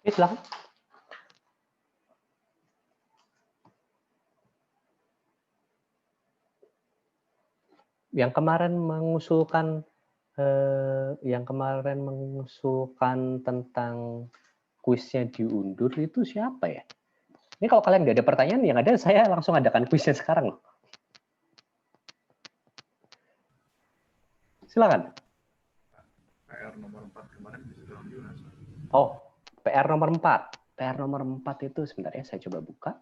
Silakan. Yang kemarin mengusulkan tentang kuisnya diundur itu siapa ya? Ini kalau kalian nggak ada pertanyaan, yang ada saya langsung adakan kuisnya sekarang loh. Silakan. PR nomor 4 kemarin bisa Jonas. Oh, PR nomor 4. PR nomor 4 itu sebentar ya, saya coba buka.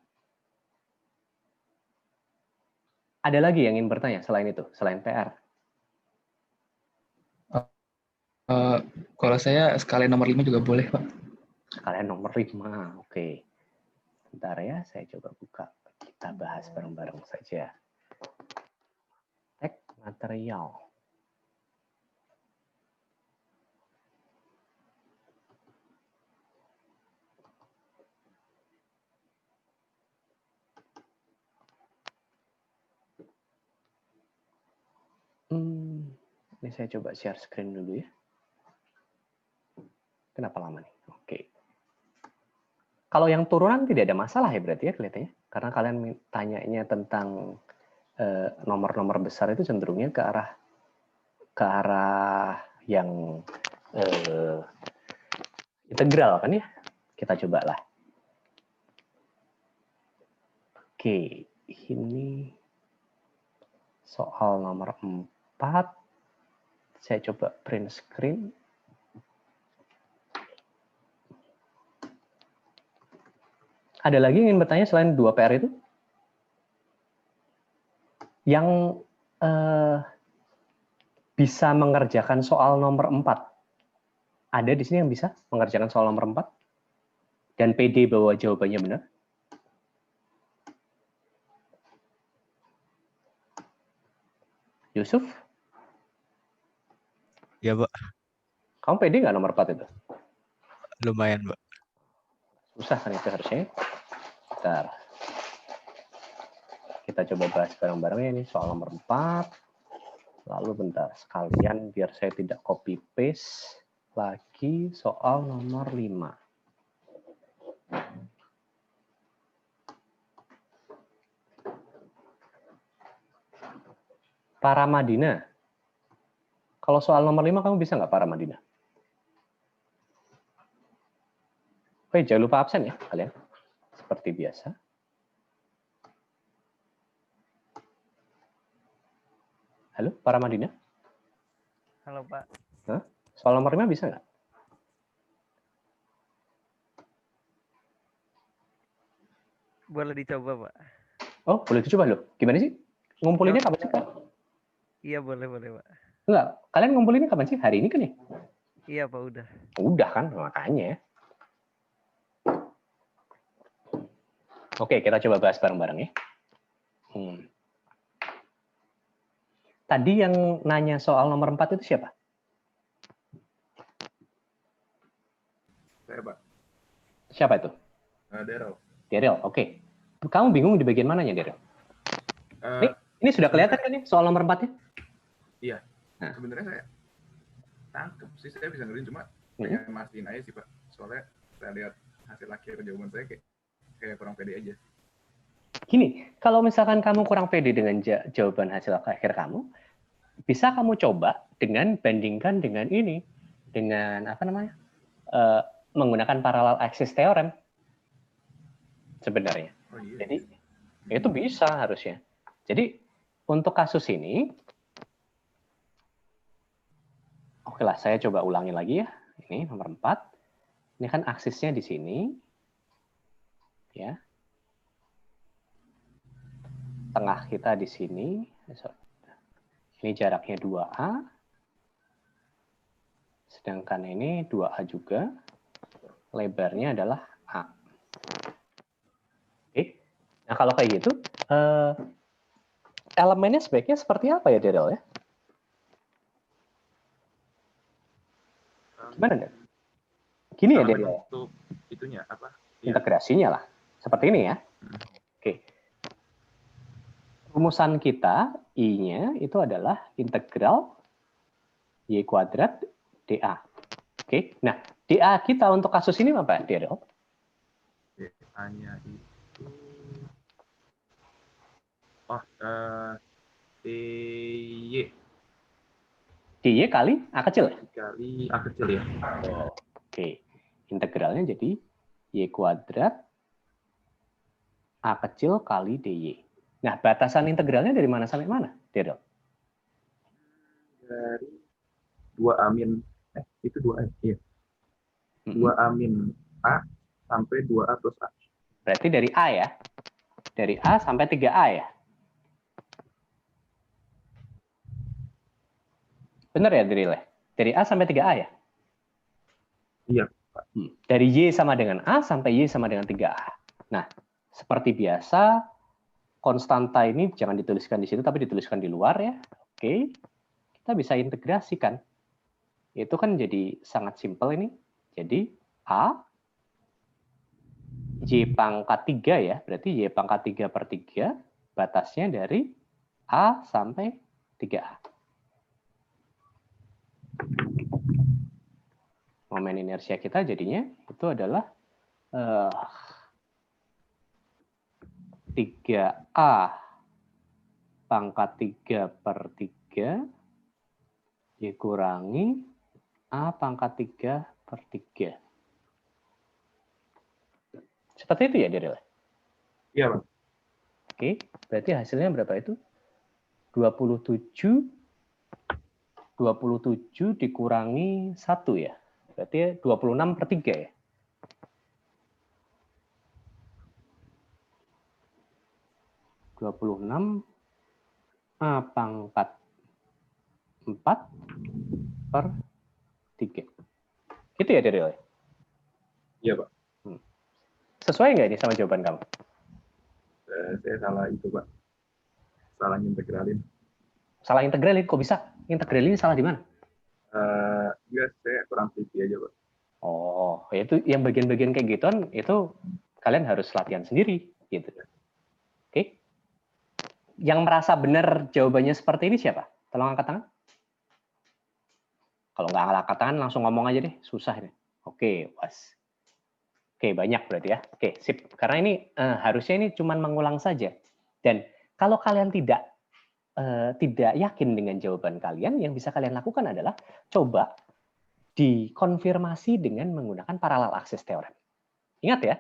Ada lagi yang ingin bertanya selain itu, selain PR? Kalau saya sekalian nomor 5 juga boleh, Pak. Sekalian nomor 5, oke. Bentar ya, saya coba buka. Kita bahas bareng-bareng saja. Tag material. Ini saya coba share screen dulu ya. Kenapa lama nih? Oke. Kalau yang turunan tidak ada masalah ya berarti ya kelihatannya. Karena kalian tanyanya tentang nomor-nomor besar itu cenderungnya ke arah yang integral kan ya. Kita cobalah. Oke, ini soal nomor 4. Saya coba print screen. Ada lagi yang ingin bertanya selain 2 PR itu? Yang bisa mengerjakan soal nomor 4. Ada di sini yang bisa mengerjakan soal nomor 4? Dan PD bahwa jawabannya benar? Yusuf? Ya, Pak. Kamu PD nggak nomor 4 itu? Lumayan, Pak. Susah kan itu harusnya. Bentar. Kita coba bahas bareng-bareng ya, ini soal nomor 4. Lalu bentar, sekalian biar saya tidak copy paste lagi soal nomor 5. Para Madinah. Kalau soal nomor 5 kamu bisa nggak Para Madinah? Oke, jangan lupa absen ya kalian. Seperti biasa. Halo, Para Madinah? Halo, Pak. Hah? Soal nomor 5 bisa nggak? Boleh dicoba, Pak. Oh, boleh dicoba loh. Gimana sih? Ngumpulinnya kapan sih, Kak? Iya, boleh, Pak. Enggak, kalian ngumpulinnya kapan sih? Hari ini kan ya? Iya, Pak, udah. Udah kan, makanya. Oke, kita coba bahas bareng-bareng ya. Tadi yang nanya soal nomor 4 itu siapa? Saya, Pak. Siapa itu? Daryl. Daryl, oke. Kamu bingung di bagian mananya, Daryl? Ini sudah kelihatan kan nih soal nomor 4-nya? Iya. Nah. Sebenarnya saya tangkep sih, saya bisa ngerjain, cuma pengen mastiin aja sih, Pak. Soalnya saya lihat hasil akhir jawaban saya kayak kurang pede aja. Gini, kalau misalkan kamu kurang pede dengan jawaban hasil akhir kamu, bisa kamu coba dengan bandingkan dengan ini, dengan apa namanya, menggunakan parallel axis theorem sebenarnya. Oh, iya. Jadi itu bisa harusnya. Jadi untuk kasus ini, oke lah, saya coba ulangi lagi ya. Ini nomor 4. Ini kan aksisnya di sini, ya. Tengah kita di sini. Ini jaraknya 2A. Sedangkan ini 2A juga. Lebarnya adalah A. Oke. Nah, kalau kayak gitu, elemennya sebaiknya seperti apa ya, Daryl ya? Gimana, Daryl? Gini ya, Daryl. Untuk itunya apa? Integrasinya lah. Seperti ini ya. Oke. Rumusan kita, I-nya itu adalah integral Y kuadrat dA. Oke. Nah, DA kita untuk kasus ini apa, Daryl? DA-nya itu DY DY kali A kecil ya? kali A kecil ya. Oh, oke. Integralnya jadi Y kuadrat A kecil kali DY. Nah, batasan integralnya dari mana sampai mana, Daryl? Dari 2A min, itu 2A, iya. 2A min A sampai 2A plus A. Berarti dari A ya? Dari A sampai 3A ya? Benar ya, Daryl? Dari A sampai 3A ya? Iya. Dari Y sama dengan A sampai Y sama dengan 3A. Nah, seperti biasa, konstanta ini jangan dituliskan di situ, tapi dituliskan di luar ya. Oke, kita bisa integrasikan. Itu kan jadi sangat simpel ini. Jadi, A, Y pangkat 3 ya, berarti Y pangkat 3 per 3, batasnya dari A sampai 3A. Momen inersia kita jadinya itu adalah 3A pangkat 3 per 3 dikurangi A pangkat 3 per 3. Seperti itu ya, Daryl? Iya, Pak. Oke, berarti hasilnya berapa itu? 27 dikurangi 1 ya. Berarti 26 per 3 ya. A pangkat 4 per 3. Gitu ya, Daryl? Iya, Pak. Sesuai nggak ini sama jawaban kamu? Saya salah itu, Pak. Salah integralin. Salah integralin, kok bisa? Integralin salah di mana? Enggak, saya kurang teliti aja, Pak. Oh, itu yang bagian-bagian kayak gituan itu kalian harus latihan sendiri, gitu. Oke. Yang merasa benar jawabannya seperti ini siapa? Tolong angkat tangan. Kalau nggak angkat tangan langsung ngomong aja deh, susah ini. Oke, was. Oke, banyak berarti ya. Oke, sip. Karena ini harusnya ini cuma mengulang saja. Dan kalau kalian tidak yakin dengan jawaban kalian, yang bisa kalian lakukan adalah coba dikonfirmasi dengan menggunakan parallel axis theorem. Ingat ya,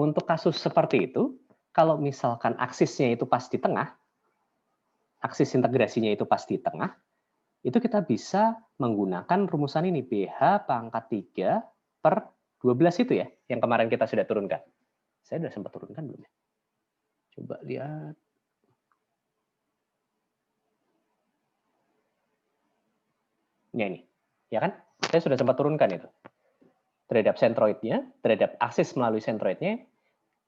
untuk kasus seperti itu, kalau misalkan aksisnya itu pas di tengah, aksis integrasinya itu pas di tengah, itu kita bisa menggunakan rumusan ini, BH pangkat 3 per 12 itu ya, yang kemarin kita sudah turunkan. Saya sudah sempat turunkan belum ya? Coba lihat. Ya ini, ya kan? Saya sudah sempat turunkan itu. Terhadap sentroidnya, terhadap aksis melalui sentroidnya,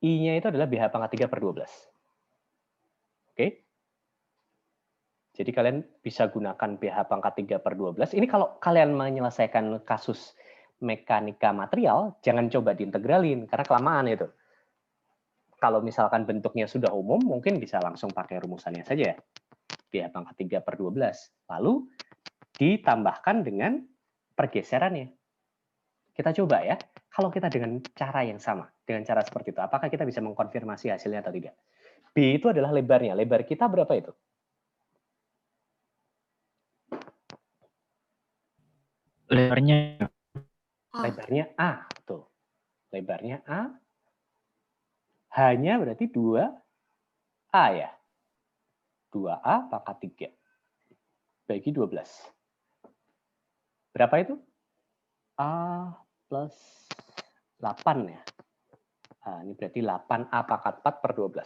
I-nya itu adalah BH pangkat 3 per 12. Oke? Jadi kalian bisa gunakan BH pangkat 3 per 12. Ini kalau kalian menyelesaikan kasus mekanika material, jangan coba diintegralin, karena kelamaan itu. Kalau misalkan bentuknya sudah umum, mungkin bisa langsung pakai rumusannya saja. BH pangkat 3 per 12. Lalu ditambahkan dengan pergeserannya. Kita coba ya, kalau kita dengan cara yang sama, dengan cara seperti itu, apakah kita bisa mengkonfirmasi hasilnya atau tidak? B itu adalah lebarnya. Lebar kita berapa itu? Lebarnya Lebarnya A. Tuh. Lebarnya A. Hanya berarti 2A ya. 2A pangkat 3. Bagi 12. Berapa itu? A plus 8 ya. Nah, ini berarti 8A pangkat 4 per 12.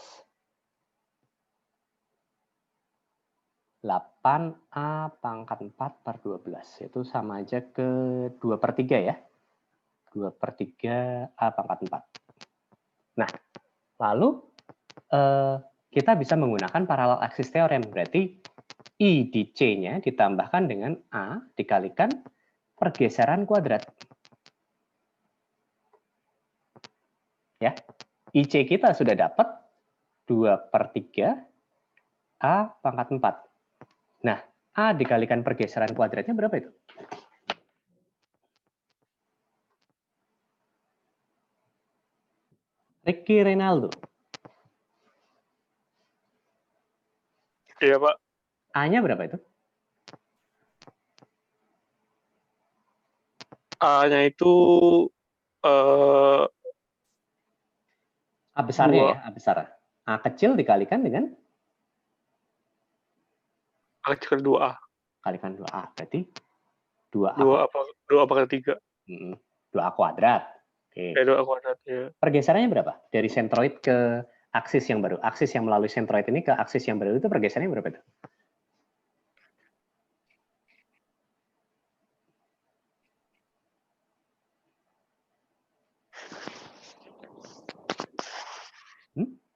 8A pangkat 4 per 12. Itu sama aja ke 2 per 3 ya. 2 per 3 A pangkat 4. Nah, lalu kita bisa menggunakan parallel axis theorem. Berarti I di C-nya ditambahkan dengan A dikalikan pergeseran kuadrat. Ya, IC kita sudah dapat 2 per 3 A pangkat 4. Nah, A dikalikan pergeseran kuadratnya berapa itu? Ricky Renaldo. Iya, Pak. A-nya berapa itu? A-nya itu eh A besarnya 2. ya, A besar. A kecil dikalikan dengan A kecil 2A. kalikan 2A. Berarti 2A 2 apa kali 3? 2A kuadrat. Oke. 2 kuadrat, ya. Pergeserannya berapa? Dari sentroid ke aksis yang baru. Aksis yang melalui sentroid ini ke aksis yang baru itu pergeserannya berapa itu?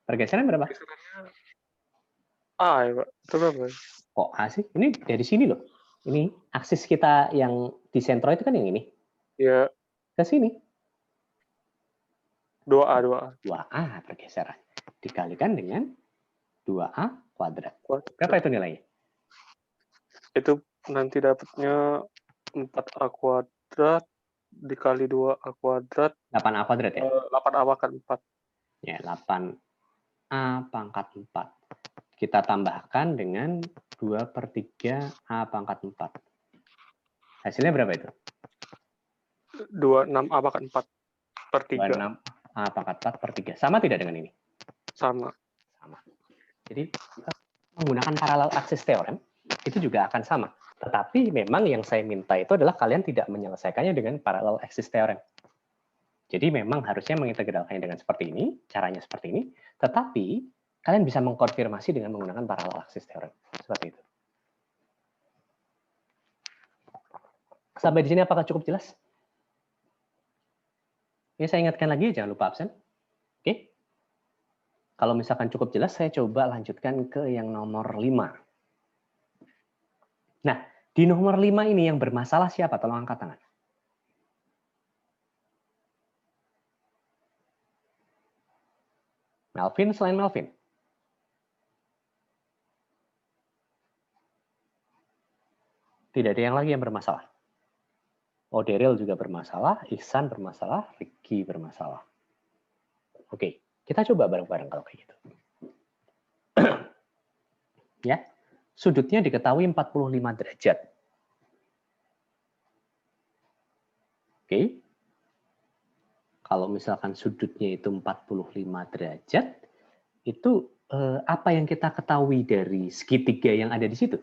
Pergeseran berapa? A ya, Pak. Itu berapa? Kok A sih? Ini dari sini loh. Ini aksis kita yang di sentroid itu kan yang ini. Ya, Ke sini. 2A, 2A. 2A pergeseran. Dikalikan dengan 2A kuadrat. Kuadrat. Berapa itu nilainya? Itu nanti dapatnya 4A kuadrat dikali 2A kuadrat. 8A kuadrat ya? 8A pangkat 4. Ya, 8A pangkat 4. Kita tambahkan dengan 2/3 A pangkat 4. Hasilnya berapa itu? 26A pangkat 4 per 3. 26 A pangkat 4 per 3. Sama tidak dengan ini? Sama. Sama. Jadi, menggunakan parallel access theorem, itu juga akan sama. Tetapi memang yang saya minta itu adalah kalian tidak menyelesaikannya dengan parallel access theorem. Jadi memang harusnya mengintegralkannya dengan seperti ini, caranya seperti ini, tetapi kalian bisa mengkonfirmasi dengan menggunakan parallel access theorem. Seperti itu. Sampai di sini apakah cukup jelas? Ini saya ingatkan lagi, jangan lupa absen. Oke. Kalau misalkan cukup jelas, saya coba lanjutkan ke yang nomor 5. Nah, di nomor 5 ini yang bermasalah siapa? Tolong angkat tangan. Melvin selain Melvin? Tidak ada yang lagi yang bermasalah. Oderil juga bermasalah, Ihsan bermasalah, Ricky bermasalah. Oke, kita coba bareng-bareng kalau kayak gitu. Ya, sudutnya diketahui 45 derajat. Oke. Kalau misalkan sudutnya itu 45 derajat, itu apa yang kita ketahui dari segitiga yang ada di situ?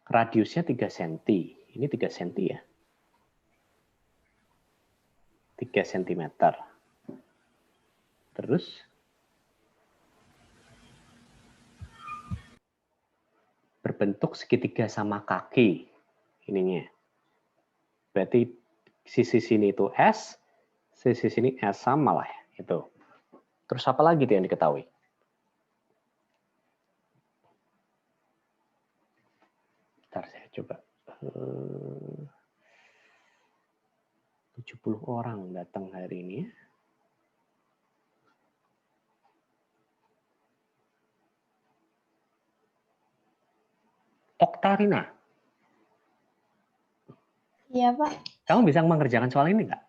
Radiusnya 3 cm. Ini 3 cm ya. 3 cm. Terus berbentuk segitiga sama kaki ininya. Berarti sisi sini itu S, sisi sini S sama lah ya, itu. Terus apa lagi yang diketahui? Bentar saya coba. 70 orang datang hari ini ya. Oktarina. Iya, Pak. Kamu bisa mengerjakan soal ini nggak?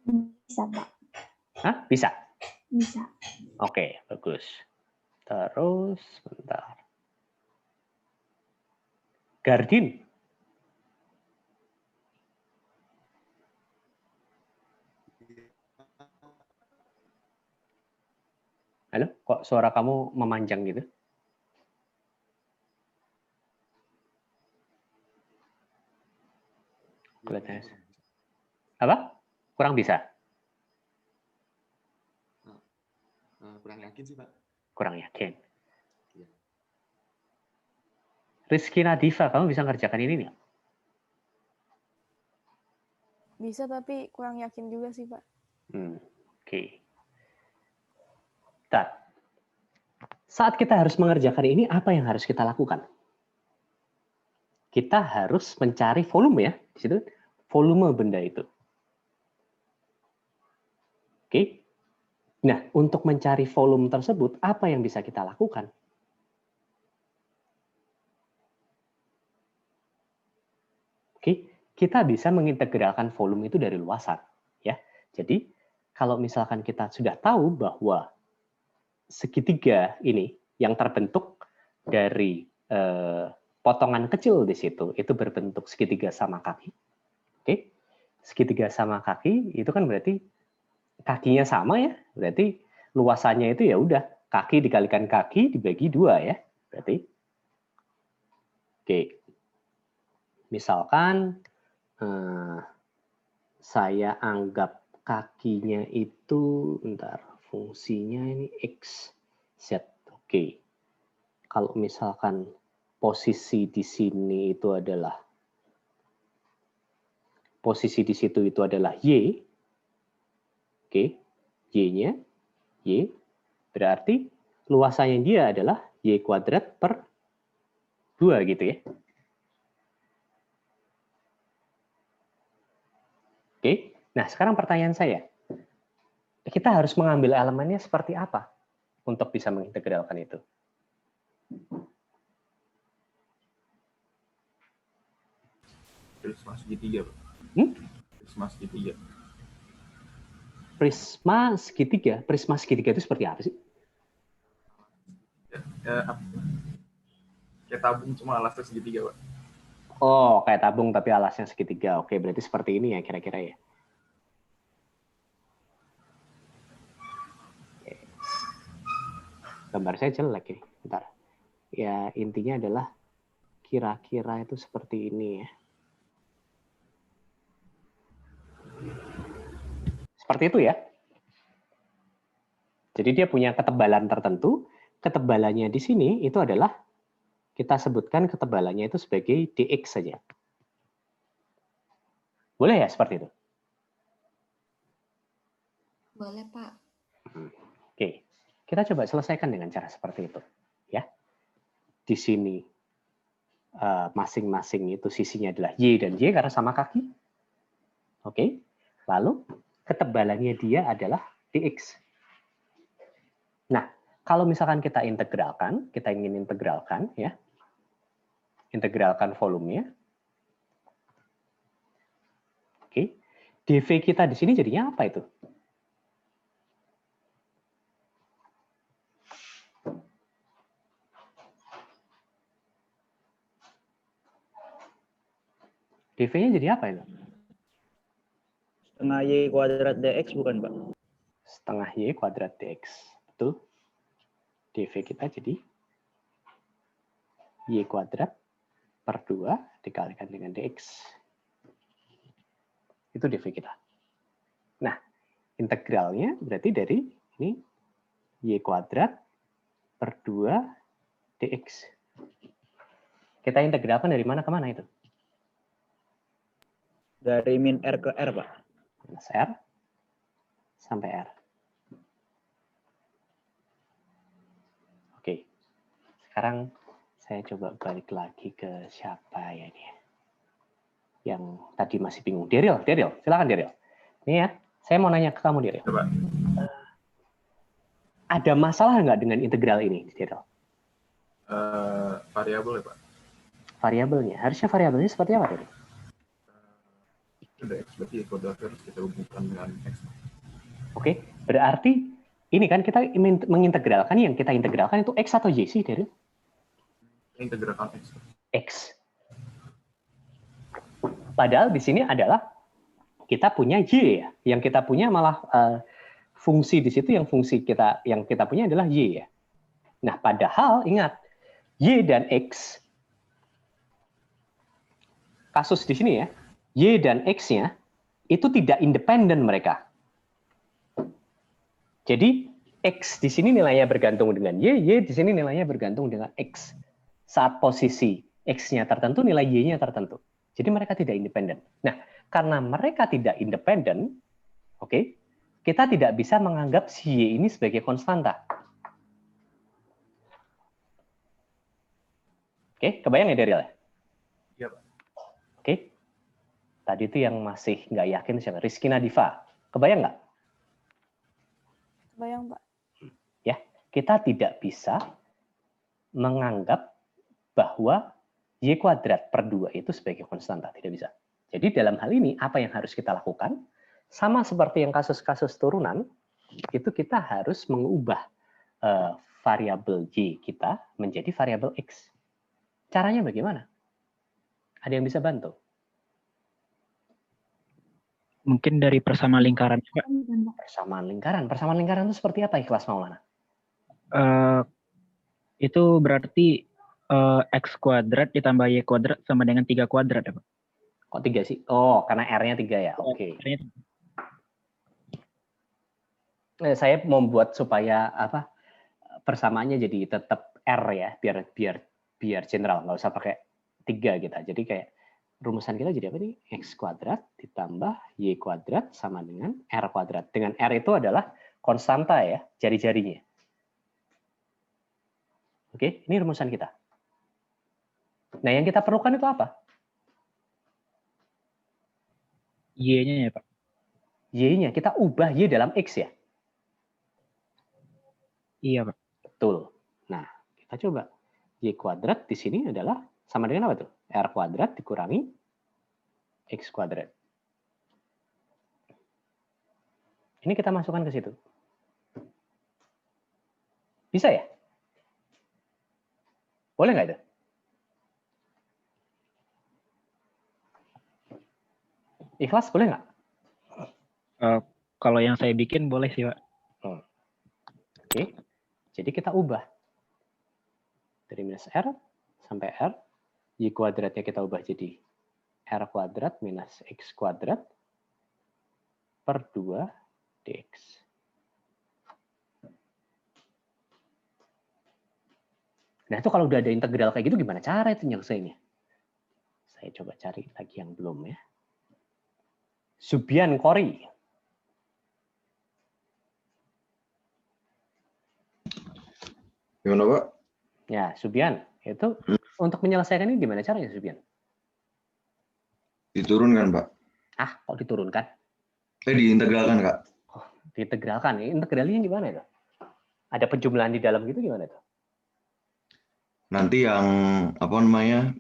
Bisa, Pak. Hah? Bisa? Bisa. Oke, bagus. Terus, bentar. Gardin. Halo, kok suara kamu memanjang gitu? Kelihatannya. Apa? Kurang bisa? Kurang yakin sih, Pak. Kurang yakin. Iya. Rizky Nadifa, kamu bisa ngerjakan ini nggak? Bisa, tapi kurang yakin juga sih, Pak. Oke. Saat kita harus mengerjakan ini, apa yang harus kita lakukan? Kita harus mencari volume ya, di situ volume benda itu. Oke. Nah, untuk mencari volume tersebut, apa yang bisa kita lakukan? Oke, kita bisa mengintegralkan volume itu dari luasan. Ya. Jadi, kalau misalkan kita sudah tahu bahwa segitiga ini yang terbentuk dari potongan kecil di situ, itu berbentuk segitiga sama kaki. Oke, segitiga sama kaki itu kan berarti kakinya sama ya, berarti luasannya itu ya udah kaki dikalikan kaki dibagi 2 ya, berarti. Oke, misalkan saya anggap kakinya itu, bentar, fungsinya ini x, z. Oke, kalau misalkan posisi di sini itu adalah, posisi di situ itu adalah y, oke, y-nya, y, berarti luasannya dia adalah y kuadrat per 2 gitu ya. Oke, nah sekarang pertanyaan saya, kita harus mengambil elemennya seperti apa untuk bisa mengintegralkan itu? Prisma segitiga, Pak. Prisma segitiga. Prisma segitiga itu seperti apa sih? Kayak tabung cuma alasnya segitiga, Pak. Oh, kayak tabung tapi alasnya segitiga. Oke, berarti seperti ini ya kira-kira ya. Oke. Gambar saya jelek ini. Bentar. Ya, intinya adalah kira-kira itu seperti ini ya. Seperti itu ya. Jadi dia punya ketebalan tertentu. Ketebalannya di sini itu adalah, kita sebutkan ketebalannya itu sebagai dx saja. Boleh ya seperti itu? Boleh, Pak. Oke, kita coba selesaikan dengan cara seperti itu. Ya, di sini masing-masing itu sisinya adalah y dan y karena sama kaki. Oke, lalu ketebalannya dia adalah dx. Nah, kalau misalkan kita integralkan, kita ingin integralkan ya, integralkan volumenya. Oke, dv kita di sini jadinya apa itu? dv-nya jadi apa itu? Setengah y kuadrat dx bukan, Pak? Setengah y kuadrat dx. Betul. dv kita jadi y kuadrat per 2 dikalikan dengan dx. Itu dv kita. Nah, integralnya berarti dari ini y kuadrat per 2 dx. Kita integralkan dari mana ke mana itu? Dari min r ke r, Pak. Minus r sampai r. Oke. Sekarang saya coba balik lagi ke siapa ya ini? Yang tadi masih bingung. Daryl, silakan Daryl. Ini ya, saya mau nanya ke kamu Daryl. Coba. Ada masalah nggak dengan integral ini, Daryl? Variabel ya, Pak. Variabelnya, harusnya variabelnya seperti apa Daryl? Ada x berarti kuadrat harus kita hubungkan dengan x. Oke, berarti ini kan kita mengintegralkan, yang kita integralkan itu x atau y sih, Daryl? Integralkan x. X. Padahal di sini adalah kita punya y ya, yang kita punya malah fungsi di situ, yang fungsi kita yang kita punya adalah y ya. Nah, padahal ingat y dan x, kasus di sini ya, y dan x-nya itu tidak independen mereka. Jadi x di sini nilainya bergantung dengan y di sini nilainya bergantung dengan x. Saat posisi x-nya tertentu, nilai y-nya tertentu. Jadi mereka tidak independen. Nah, karena mereka tidak independen, oke, kita tidak bisa menganggap si y ini sebagai konstanta. Oke, kebayang ya Daryl? Iya, Pak. Oke. Tadi itu yang masih nggak yakin siapa? Rizky Nadifa. Kebayang nggak? Kebayang, Pak. Ya, kita tidak bisa menganggap bahwa y kuadrat per 2 itu sebagai konstanta. Tidak bisa. Jadi dalam hal ini apa yang harus kita lakukan? Sama seperti yang kasus-kasus turunan, itu kita harus mengubah variabel Y kita menjadi variabel X. Caranya bagaimana? Ada yang bisa bantu? Mungkin dari persamaan lingkaran, Pak. Persamaan lingkaran. Persamaan lingkaran itu seperti apa, Ikhlas Maulana? Itu berarti X kuadrat ditambah Y kuadrat sama dengan 3 kuadrat ya, Pak? Kok 3 sih? Oh, karena R-nya 3 ya. Oke. Saya membuat supaya persamaannya jadi tetap R ya, biar general, nggak usah pakai 3 gitu. Jadi kayak rumusan kita jadi apa nih? X kuadrat ditambah Y kuadrat sama dengan R kuadrat. Dengan R itu adalah konstanta ya, jari-jarinya. Oke, ini rumusan kita. Nah, yang kita perlukan itu apa? Y-nya ya, Pak? Y-nya, kita ubah Y dalam X ya? Iya, Pak. Betul. Nah, kita coba. Y kuadrat di sini adalah sama dengan apa tuh? R kuadrat dikurangi X kuadrat. Ini kita masukkan ke situ. Bisa ya? Boleh nggak itu? Ikhlas boleh nggak? Kalau yang saya bikin boleh sih, Pak. Oke. Jadi kita ubah. Dari minus R sampai R. Y kuadratnya kita ubah jadi R kuadrat minus X kuadrat per 2 dx. Nah, itu kalau udah ada integral kayak gitu, gimana cara itu nyelesainnya? Saya coba cari lagi yang belum ya. Subian Kori. Gimana, Pak? Ya, Subian. Itu untuk menyelesaikan ini gimana caranya, Subian? Diturunkan, Pak. Ah, kok diturunkan? Diintegralkan, Kak. Oh, diintegralkan. Integralnya gimana itu? Ada penjumlahan di dalam gitu gimana itu? Nanti yang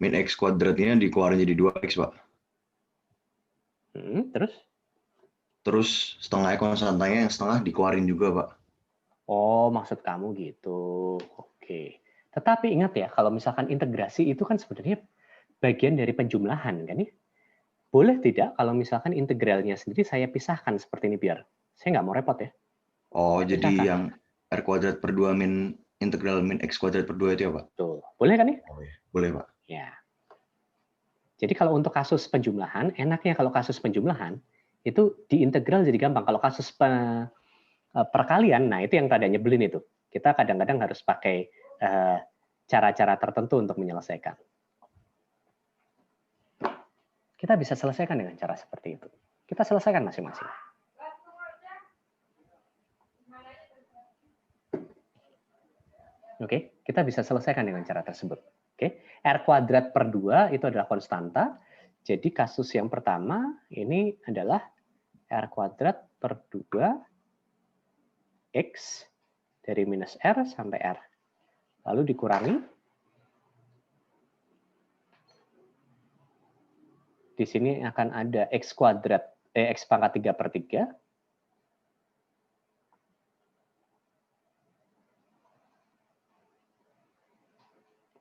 min X kuadratnya dikeluarin jadi 2X, Pak. Terus? Terus setengahnya konstantanya yang setengah dikeluarin juga, Pak. Oh, maksud kamu gitu. Oke. Tetapi ingat ya, kalau misalkan integrasi itu kan sebenarnya bagian dari penjumlahan, kan ya? Boleh tidak kalau misalkan integralnya sendiri saya pisahkan seperti ini biar saya nggak mau repot ya. Oh, saya jadi pisahkan. yang R kuadrat per 2 min integral min X kuadrat per 2 itu ya, Pak? Tuh. Boleh kan ya? Oh, ya. Boleh, Pak. Ya. Jadi kalau untuk kasus penjumlahan, enaknya kalau kasus penjumlahan, itu diintegral jadi gampang. Kalau kasus perkalian, nah itu yang rada nyebelin itu. Kita kadang-kadang harus pakai cara-cara tertentu untuk menyelesaikan. Kita bisa selesaikan dengan cara seperti itu. Kita selesaikan masing-masing. Oke, kita bisa selesaikan dengan cara tersebut. Oke, R kuadrat per 2 itu adalah konstanta. Jadi kasus yang pertama ini adalah R kuadrat per 2 X dari minus R sampai R. Lalu dikurangi. Di sini akan ada X kuadrat, X pangkat 3 per 3.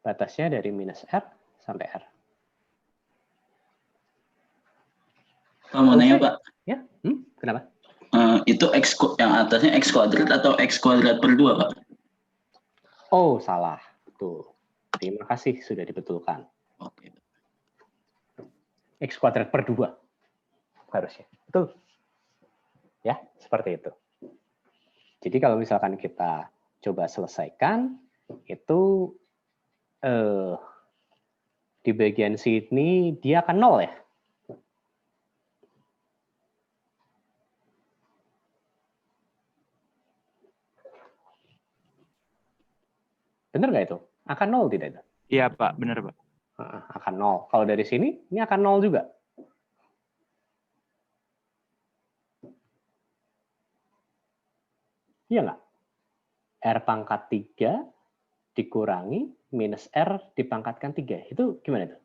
Batasnya dari minus R sampai R. Mau nanya, Pak? Ya, kenapa? Itu X yang atasnya X kuadrat atau X kuadrat per 2, Pak? Oh, salah. Tuh. Terima kasih sudah dibetulkan. Oke. X kuadrat per 2. Harusnya. Betul. Ya, seperti itu. Jadi kalau misalkan kita coba selesaikan, itu di bagian sini dia akan 0 ya. Benar nggak itu? Akan 0 tidak itu? Iya, Pak. Benar, Pak. Akan 0. Kalau dari sini, ini akan 0 juga. Iya nggak? R pangkat 3 dikurangi minus R dipangkatkan 3. Itu gimana itu?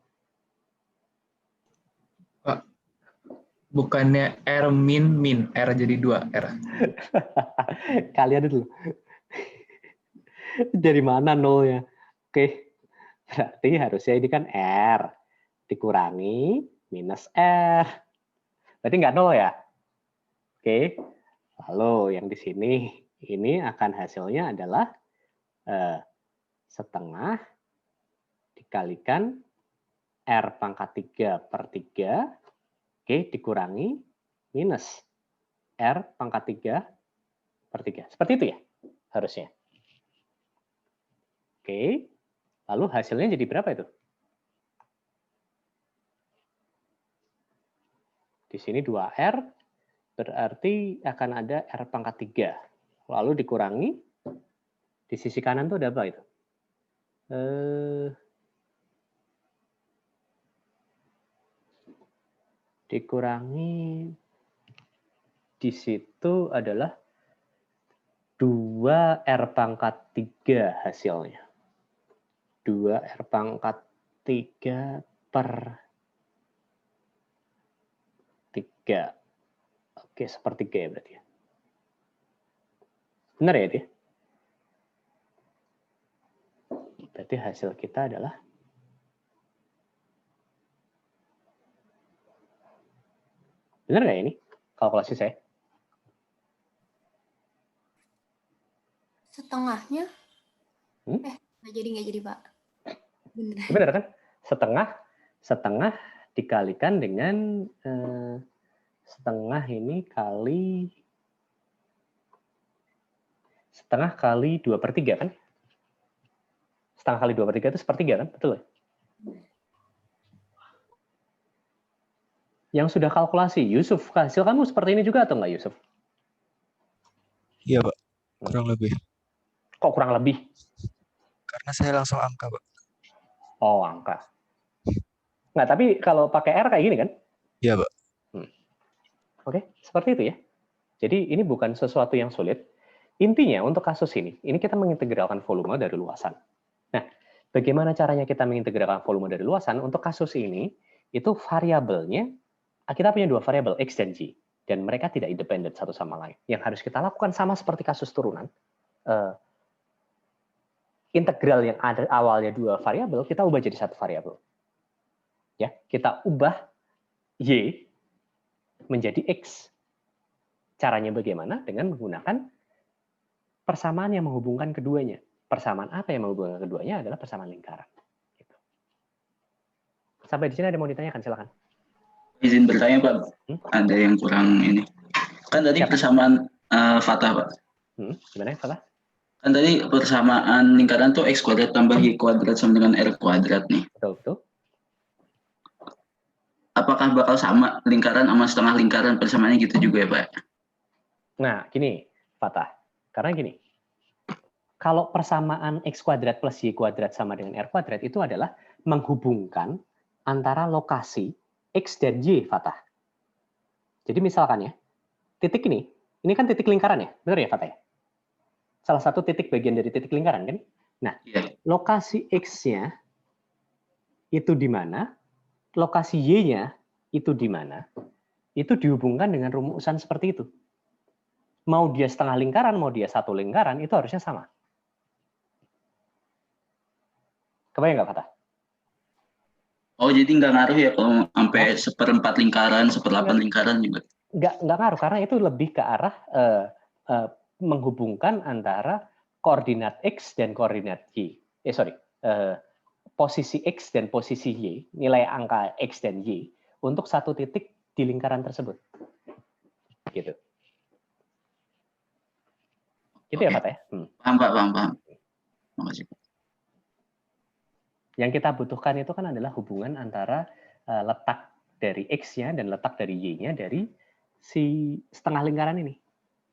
Pak, Bukannya R min, R jadi 2, R. Kalian dulu. Dari mana nolnya? Oke, berarti harusnya ini kan R dikurangi minus R. Berarti nggak nol ya? Oke, lalu yang di sini ini akan hasilnya adalah setengah dikalikan R pangkat 3 per 3, oke, dikurangi minus R pangkat 3 per 3. Seperti itu ya harusnya. Oke, lalu hasilnya jadi berapa itu? Di sini 2R, berarti akan ada R pangkat 3. Lalu dikurangi, di sisi kanan tuh ada apa itu? Dikurangi, di situ adalah 2R pangkat 3 hasilnya. 2R pangkat 3 per 3. Oke, sepertiga ya berarti ya. Benar ya dia? Berarti hasil kita adalah benar nggak ini kalkulasi saya? Setengahnya? Nggak jadi Pak. Bener. Benar kan? Setengah dikalikan dengan setengah ini kali setengah kali 2 per 3 kan? Setengah kali 2 per 3 itu sepertiga kan? Betul ya? Yang sudah kalkulasi, Yusuf, hasil kamu seperti ini juga atau enggak, Yusuf? Iya, Pak. Kurang lebih. Kok kurang lebih? Karena saya langsung angka, Pak. Oh, angka. Nggak, tapi kalau pakai R kayak gini kan? Iya, Pak. Oke, seperti itu ya. Jadi ini bukan sesuatu yang sulit. Intinya untuk kasus ini kita mengintegralkan volume dari luasan. Nah, bagaimana caranya kita mengintegralkan volume dari luasan? Untuk kasus ini, itu variabelnya, kita punya 2 variabel, X dan Y. Dan mereka tidak independen satu sama lain. Yang harus kita lakukan sama seperti kasus turunan. Integral yang ada awalnya 2 variabel, kita ubah jadi 1 variabel. Ya, kita ubah Y menjadi X. Caranya bagaimana? Dengan menggunakan persamaan yang menghubungkan keduanya. Persamaan apa yang menghubungkan keduanya adalah persamaan lingkaran. Gitu. Sampai di sini ada mau ditanyakan, silakan. Izin bertanya Pak, ada yang kurang ini. Kan tadi persamaan Fatah Pak. Gimana Fatah? Kan tadi persamaan lingkaran tuh X kuadrat tambah Y kuadrat sama dengan R kuadrat nih. Betul, betul. Apakah bakal sama lingkaran sama setengah lingkaran persamaannya gitu juga ya Pak? Nah, gini Fatah. Karena gini, kalau persamaan X kuadrat plus Y kuadrat sama dengan R kuadrat itu adalah menghubungkan antara lokasi X dan Y, Fatah. Jadi misalkan ya, titik ini kan titik lingkaran ya, benar ya Fatah ya? Salah satu titik bagian dari titik lingkaran kan? Nah, lokasi X-nya itu di mana, lokasi Y-nya itu di mana, itu dihubungkan dengan rumusan seperti itu. Mau dia setengah lingkaran, mau dia satu lingkaran, itu harusnya sama. Kebayang nggak, Fatah? Oh, jadi nggak ngaruh ya kalau sampai 1/4 lingkaran, 1/8 lingkaran juga? Nggak ngaruh, karena itu lebih ke arah menghubungkan antara koordinat X dan koordinat Y. Posisi X dan posisi Y, nilai angka X dan Y, untuk satu titik di lingkaran tersebut. Gitu. Gitu ya, Fatah ya? Paham, Pak, paham. Makasih. Yang kita butuhkan itu kan adalah hubungan antara letak dari X-nya dan letak dari Y-nya dari si setengah lingkaran ini.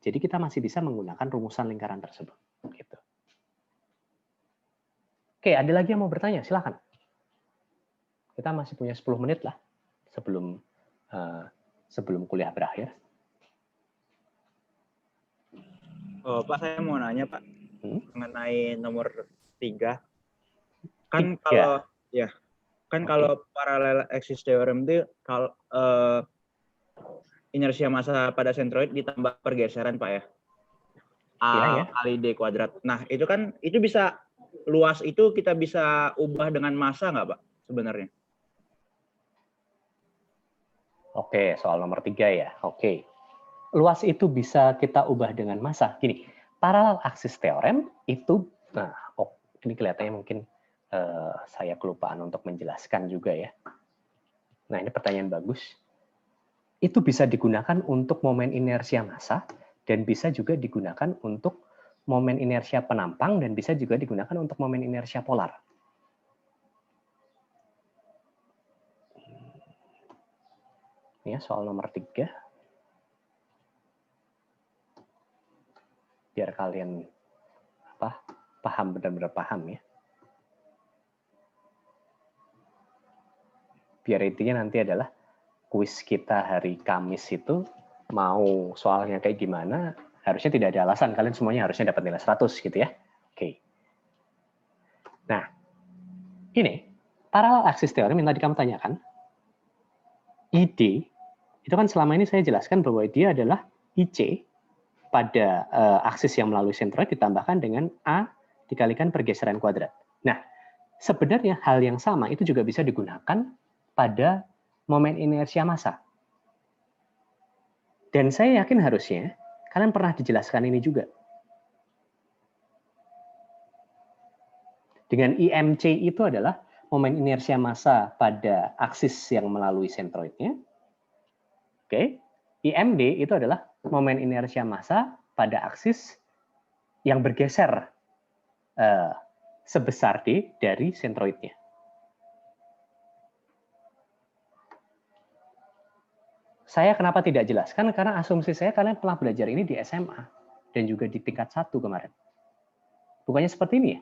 Jadi kita masih bisa menggunakan rumusan lingkaran tersebut. Gitu. Oke, ada lagi yang mau bertanya? Silakan. Kita masih punya 10 menit lah sebelum kuliah berakhir. Oh, Pak, saya mau nanya, Pak, mengenai nomor 3. Kan kalau parallel axis theorem itu inersia massa pada sentroid ditambah pergeseran Pak ya. A kali D kuadrat. Nah, itu kan itu bisa luas itu kita bisa ubah dengan massa nggak Pak sebenarnya? Oke, soal nomor 3 ya. Oke. Luas itu bisa kita ubah dengan massa. Gini, parallel axis theorem itu, nah, ini kelihatannya mungkin saya kelupaan untuk menjelaskan juga ya. Nah, ini pertanyaan bagus. Itu bisa digunakan untuk momen inersia massa, dan bisa juga digunakan untuk momen inersia penampang, dan bisa juga digunakan untuk momen inersia polar. Ini ya, soal nomor 3. Biar kalian paham, benar-benar paham ya. Biar intinya nanti adalah kuis kita hari Kamis itu mau soalnya kayak gimana, harusnya tidak ada alasan. Kalian semuanya harusnya dapat nilai 100 gitu ya. Oke. Nah, ini parallel axis theorem yang tadi kamu tanyakan. ID, itu kan selama ini saya jelaskan bahwa dia adalah IC pada aksis yang melalui sentroid ditambahkan dengan A dikalikan pergeseran kuadrat. Nah, sebenarnya hal yang sama itu juga bisa digunakan pada momen inersia massa. Dan saya yakin harusnya kalian pernah dijelaskan ini juga. Dengan IMC itu adalah momen inersia massa pada aksis yang melalui sentroidnya. Oke. IMD itu adalah momen inersia massa pada aksis yang bergeser sebesar D dari sentroidnya. Saya kenapa tidak jelaskan? Karena asumsi saya kalian pernah belajar ini di SMA dan juga di tingkat 1 kemarin. Bukannya seperti ini ya?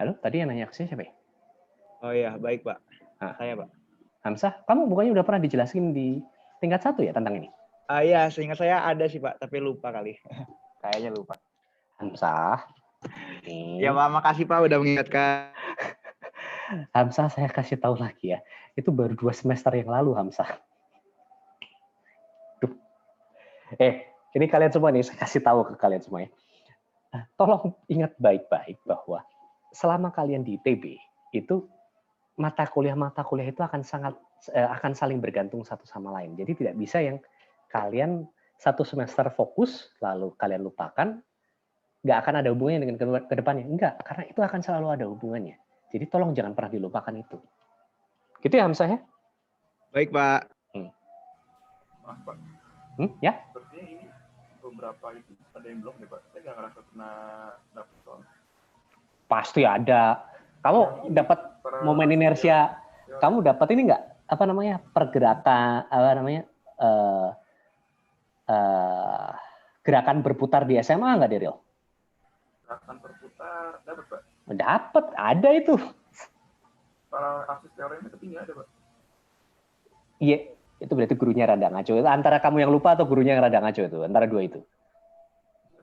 Halo, tadi yang nanya ke saya siapa ya? Oh iya, baik Pak. Saya Pak. Hamzah, kamu bukannya udah pernah dijelasin di tingkat 1 ya tentang ini? Iya, seingat saya ada sih Pak, tapi lupa kali. Kayaknya lupa. Hamzah. Ya Pak, makasih Pak udah mengingatkan. Hamzah, saya kasih tahu lagi ya. Itu baru 2 semester yang lalu, Hamzah. Duh. Ini kalian semua nih, saya kasih tahu ke kalian semua ya. Tolong ingat baik-baik bahwa selama kalian di ITB, itu mata kuliah itu akan saling bergantung satu sama lain. Jadi tidak bisa yang kalian 1 semester fokus, lalu kalian lupakan, nggak akan ada hubungannya dengan ke depannya. Enggak, karena itu akan selalu ada hubungannya. Jadi tolong jangan pernah dilupakan itu. Gitu ya Hamzah ya? Baik Pak. Maaf Pak. Ya? Sepertinya ini beberapa itu ada yang belum deh Pak. Saya nggak ngerasa pernah dapat soal. Pasti ada. Kamu dapat momen inersia. Kamu dapat ini nggak? Apa namanya? Pergerakan, apa namanya? Gerakan berputar di SMA nggak, Daryl? Gerakan berputar dapat Pak. Dapat, ada itu. Para aksis teorinya tapi nggak ada Pak. Iya, itu berarti gurunya rada ngaco. Antara kamu yang lupa atau gurunya yang rada ngaco itu? Antara dua itu.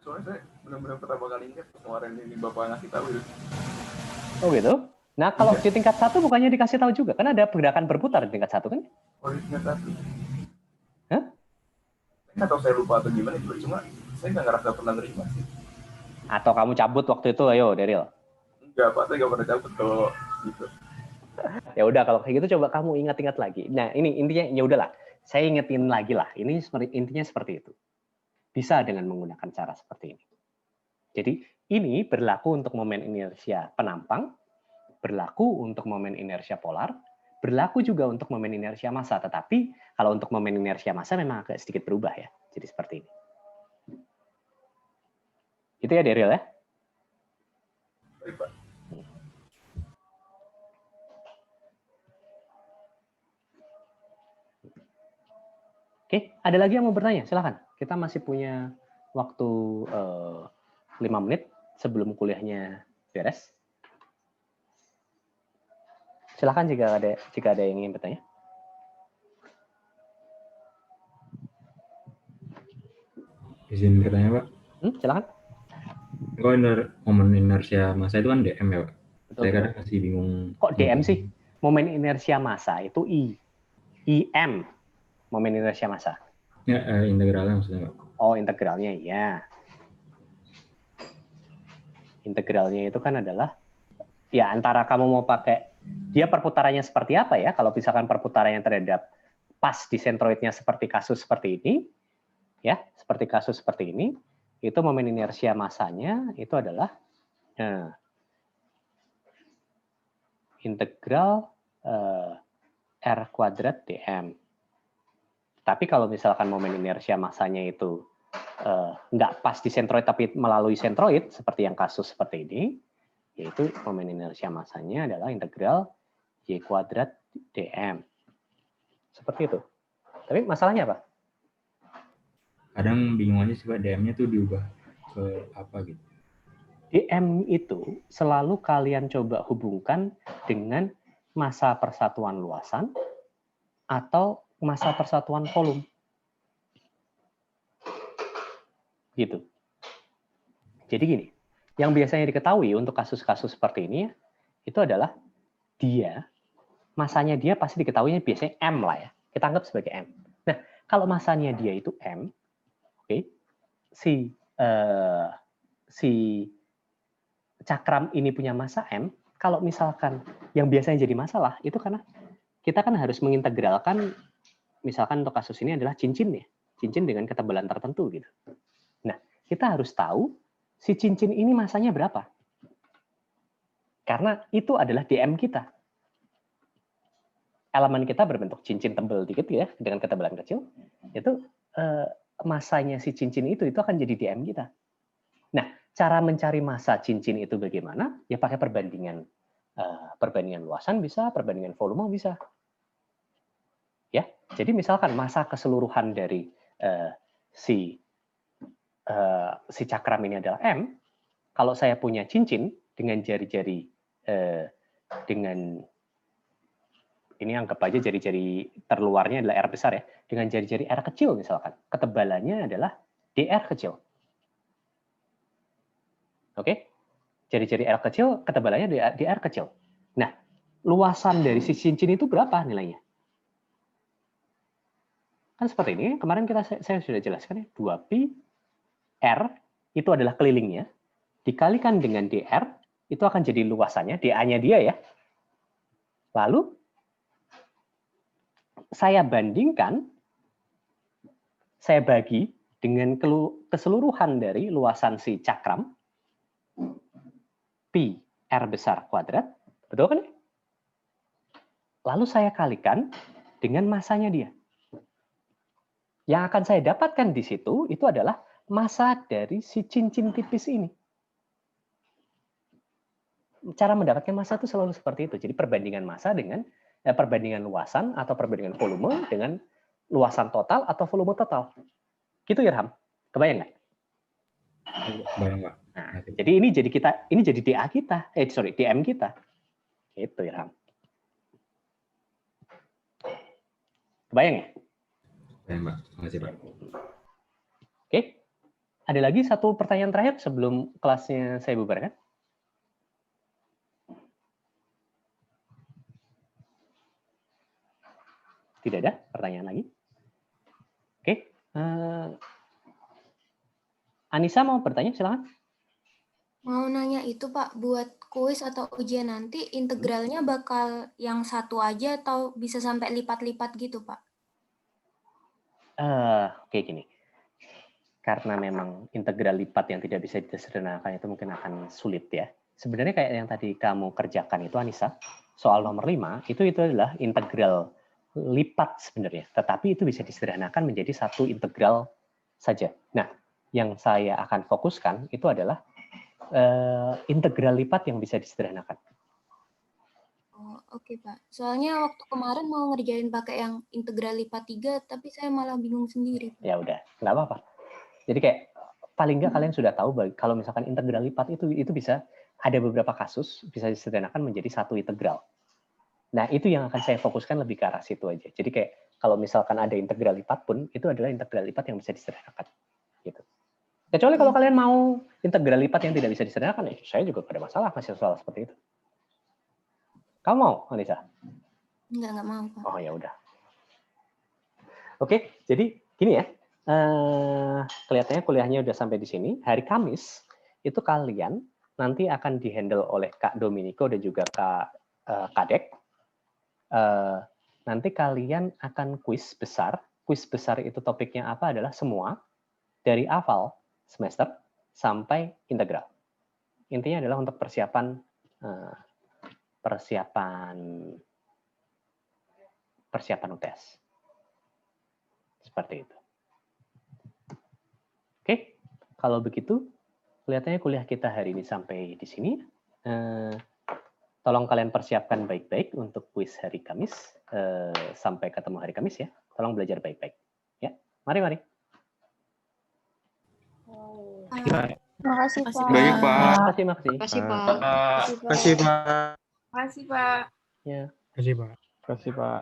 Soalnya saya benar-benar pertama kali ingat kemarin ini Bapak ngasih tahu itu. Oh gitu? Nah kalau di tingkat 1 bukannya dikasih tahu juga? Kan ada pergerakan berputar di tingkat 1 kan? Oh di tingkat 1? Hah? Saya nggak tahu saya lupa atau gimana juga, cuma saya nggak ngerasa pernah nerima sih. Atau kamu cabut waktu itu, ayo Daryl. Enggak Pak, saya nggak pernah cabut kalau gitu. Ya udah kalau kayak gitu coba kamu ingat-ingat lagi. Nah ini intinya ya udahlah, saya ingetin lagi lah. Ini intinya seperti itu. Bisa dengan menggunakan cara seperti ini. Jadi ini berlaku untuk momen inersia penampang, berlaku untuk momen inersia polar, berlaku juga untuk momen inersia massa. Tetapi kalau untuk momen inersia massa memang agak sedikit berubah ya. Jadi seperti ini. Itu ya Daryl ya. Baik Pak. Oke, ada lagi yang mau bertanya? Silakan. Kita masih punya waktu 5 menit sebelum kuliahnya beres. Silakan jika ada yang ingin bertanya. Izin bertanya Pak. Silakan. Kok momen inersia massa itu kan DM ya Pak? Betul, Saya kadang masih bingung. Kok DM sih? Momen inersia massa itu I. IM, momen inersia massa. Ya, integralnya maksudnya, Pak. Oh, integralnya, ya. Integralnya itu kan adalah, ya antara kamu mau pakai, dia perputarannya seperti apa ya, kalau misalkan perputarannya terhadap pas di sentroidnya seperti kasus seperti ini, ya, seperti kasus seperti ini, itu momen inersia massanya itu adalah integral R kuadrat dm. Tapi kalau misalkan momen inersia massanya itu nggak pas di sentroid tapi melalui sentroid seperti yang kasus seperti ini, yaitu momen inersia massanya adalah integral Y kuadrat dm. Seperti itu. Tapi masalahnya apa? Kadang bingung aja sih Pak, dm-nya tuh diubah ke apa gitu. dm itu selalu kalian coba hubungkan dengan massa persatuan luasan atau massa persatuan volume. Gitu. Jadi gini, yang biasanya diketahui untuk kasus-kasus seperti ini itu adalah massanya dia pasti diketahuinya biasanya M lah ya. Kita anggap sebagai M. Nah, kalau massanya dia itu M, oke, si cakram ini punya massa M, kalau misalkan yang biasanya jadi masalah itu karena kita kan harus mengintegralkan, misalkan untuk kasus ini adalah cincin ya, cincin dengan ketebalan tertentu gitu. Nah, kita harus tahu si cincin ini massanya berapa. Karena itu adalah dm kita. Elemen kita berbentuk cincin tebal dikit ya, dengan ketebalan kecil, itu massanya si cincin itu akan jadi dm kita. Nah, cara mencari massa cincin itu bagaimana? Ya pakai perbandingan luasan bisa, perbandingan volume bisa. Ya, jadi misalkan massa keseluruhan dari si cakram ini adalah M. Kalau saya punya cincin dengan jari-jari dengan ini anggap aja jari-jari terluarnya adalah R besar ya, dengan jari-jari R kecil misalkan, ketebalannya adalah dr kecil. Oke, jari-jari R kecil, ketebalannya dr kecil. Nah, luasan dari si cincin itu berapa nilainya? Kan seperti ini, kemarin saya sudah jelaskan ya, 2pi R itu adalah kelilingnya, dikalikan dengan dr, itu akan jadi luasannya, dA-nya dia ya. Lalu, saya bandingkan, saya bagi dengan keseluruhan dari luasan si cakram, pi R besar kuadrat, betul kan? Lalu saya kalikan dengan massanya dia. Yang akan saya dapatkan di situ itu adalah massa dari si cincin tipis ini. Cara mendapatkan massa itu selalu seperti itu. Jadi perbandingan massa dengan perbandingan luasan atau perbandingan volume dengan luasan total atau volume total. Gitu ya, Ram? Kebayang nggak? Kebayang, Pak. Nah, jadi ini jadi DA kita. DM kita. Gitu ya, Ram. Kebayang ya? Kebayang, Pak. Makasih, Pak. Oke. Ada lagi satu pertanyaan terakhir sebelum kelasnya saya bubarkan? Tidak ada pertanyaan lagi? Oke. Anissa mau bertanya, silakan. Mau nanya itu Pak, buat kuis atau ujian nanti integralnya bakal yang satu aja atau bisa sampai lipat-lipat gitu Pak? Oke, gini. Karena memang integral lipat yang tidak bisa disederhanakan itu mungkin akan sulit ya. Sebenarnya kayak yang tadi kamu kerjakan itu Anissa, soal nomor 5, itu adalah integral lipat sebenarnya. Tetapi itu bisa disederhanakan menjadi satu integral saja. Nah, yang saya akan fokuskan itu adalah integral lipat yang bisa disederhanakan. Oh, oke Pak. Soalnya waktu kemarin mau ngerjain pakai yang integral lipat 3, tapi saya malah bingung sendiri. Ya udah, nggak apa-apa. Jadi kayak paling nggak kalian sudah tahu kalau misalkan integral lipat itu bisa ada beberapa kasus bisa disederhanakan menjadi satu integral. Nah, itu yang akan saya fokuskan lebih ke arah situ aja. Jadi kayak kalau misalkan ada integral lipat pun itu adalah integral lipat yang bisa disederhanakan. Gitu. Kecuali kalau kalian mau integral lipat yang tidak bisa disederhanakan, saya juga tidak ada masalah masih soal seperti itu. Kamu mau, Anissa? Enggak mau, Pak. Oh ya udah. Oke, jadi gini ya. Kelihatannya kuliahnya udah sampai di sini. Hari Kamis itu kalian nanti akan dihandle oleh Kak Dominico dan juga Kak Kadek. Nanti kalian akan kuis besar. Kuis besar itu topiknya apa adalah semua dari awal semester sampai integral. Intinya adalah untuk persiapan UTS. Seperti itu. Oke, kalau begitu kelihatannya kuliah kita hari ini sampai di sini. Tolong kalian persiapkan baik-baik untuk kuis hari Kamis. Sampai ketemu hari Kamis ya. Tolong belajar baik-baik. Ya, mari. Makasih, Pak. Baik, Pak. Makasih. Makasih, Pak. Makasih, Pak. Makasih, Pak. Ya. Makasih, Pak. Makasih, Pak.